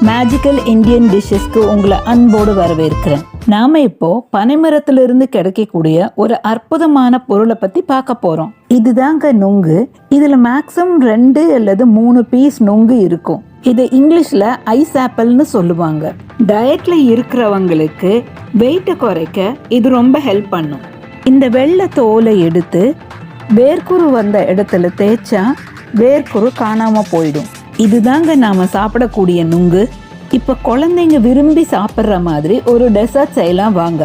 Magical Indian டிஷ்ஷஸ்க்கு உங்களை அன்போடு வரவேற்கிறேன். நாம இப்போ பனைமரத்திலிருந்து கிடைக்கக்கூடிய ஒரு அற்புதமான பொருளை பத்தி பார்க்க போறோம். இதுதாங்க நுங்கு. இதுல மேக்ஸிமம் 2 அல்லது 3 பீஸ் நுங்கு இருக்கும். இது இங்கிலீஷ்ல ஐஸ் ஆப்பிள்னு சொல்லுவாங்க. டயட்ல இருக்கிறவங்களுக்கு வெயிட்டை குறைக்க இது ரொம்ப ஹெல்ப் பண்ணும். இந்த வெள்ளை தோலை எடுத்து வேர்க்குரு வந்த இடத்துல தேய்ச்சா வேர்க்குரு காணாம போயிடும். இதுதாங்க நாம சாப்பிடக்கூடிய நுங்கு. இப்போ குழந்தைங்க விரும்பி சாப்பிட்ற மாதிரி ஒரு டெசர்ட் செய்யலாம் வாங்க.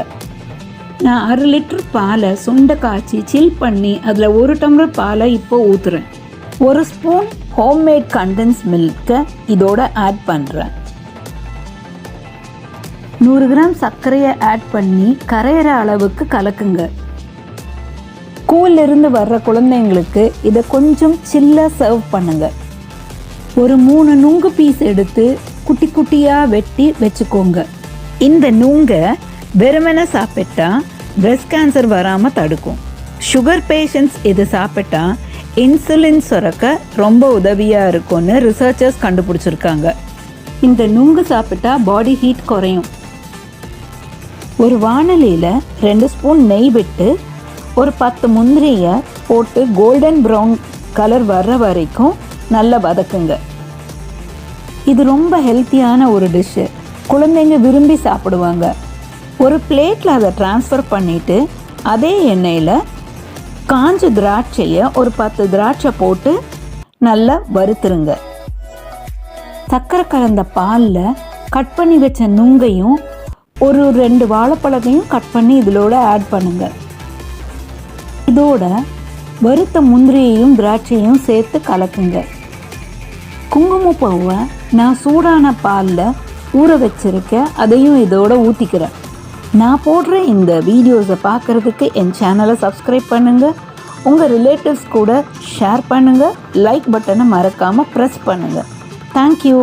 நான் 1/2 லிட்டர் பாலை சுண்ட காய்ச்சி சில் பண்ணி அதில் 1 டம்ளர் பாலை இப்போ ஊற்றுறேன். 1 ஸ்பூன் ஹோம்மேட் கண்டென்ஸ் மில்கை இதோட ஆட் பண்ணுறேன். 100 கிராம் சர்க்கரையை ஆட் பண்ணி கரையிற அளவுக்கு கலக்குங்க. ஸ்கூல்லிருந்து வர்ற குழந்தைங்களுக்கு இதை கொஞ்சம் சில்லாக சர்வ் பண்ணுங்க. ஒரு 3 நுங்கு பீஸ் எடுத்து குட்டி குட்டியாக வெட்டி வச்சுக்கோங்க. இந்த நுங்கை வெறுமனை சாப்பிட்டா பிரெஸ்ட் கேன்சர் வராமல் தடுக்கும். சுகர் பேஷண்ட்ஸ் இது சாப்பிட்டா இன்சுலின் சுரக்க ரொம்ப உதவியாக இருக்கும்னு ரிசர்ச்சர்ஸ் கண்டுபிடிச்சிருக்காங்க. இந்த நுங்கு சாப்பிட்டா பாடி ஹீட் குறையும். ஒரு வாணலியில் 2 ஸ்பூன் நெய் விட்டு ஒரு 10 முந்திரியை போட்டு கோல்டன் ப்ரௌன் கலர் வர்ற வரைக்கும் நல்லா வதக்குங்க. இது ரொம்ப ஹெல்த்தியான ஒரு டிஷ்ஷு. குழந்தைங்க விரும்பி சாப்பிடுவாங்க. ஒரு பிளேட்டில் அதை ட்ரான்ஸ்ஃபர் பண்ணிவிட்டு அதே எண்ணெயில் காஞ்ச திராட்சையை ஒரு 10 திராட்சை போட்டு நல்லா வறுத்துருங்க. சர்க்கரை கலந்த பாலில் கட் பண்ணி வச்ச நுங்கையும் ஒரு 2 வாழைப்பழத்தையும் கட் பண்ணி இதோட ஆட் பண்ணுங்க. இதோட வறுத்த முந்திரியையும் திராட்சையும் சேர்த்து கலக்குங்க. குங்குமப்பூவை நான் சூடான பாலில் ஊற வச்சிருக்கேன், அதையும் இதோட ஊற்றிக்கிறேன். நான் போடுற இந்த வீடியோஸை பார்க்குறதுக்கு என் சேனலை சப்ஸ்கிரைப் பண்ணுங்கள். உங்கள் ரிலேட்டிவ்ஸ் கூட ஷேர் பண்ணுங்கள். லைக் பட்டனை மறக்காமல் ப்ரெஸ் பண்ணுங்கள். தேங்க்யூ.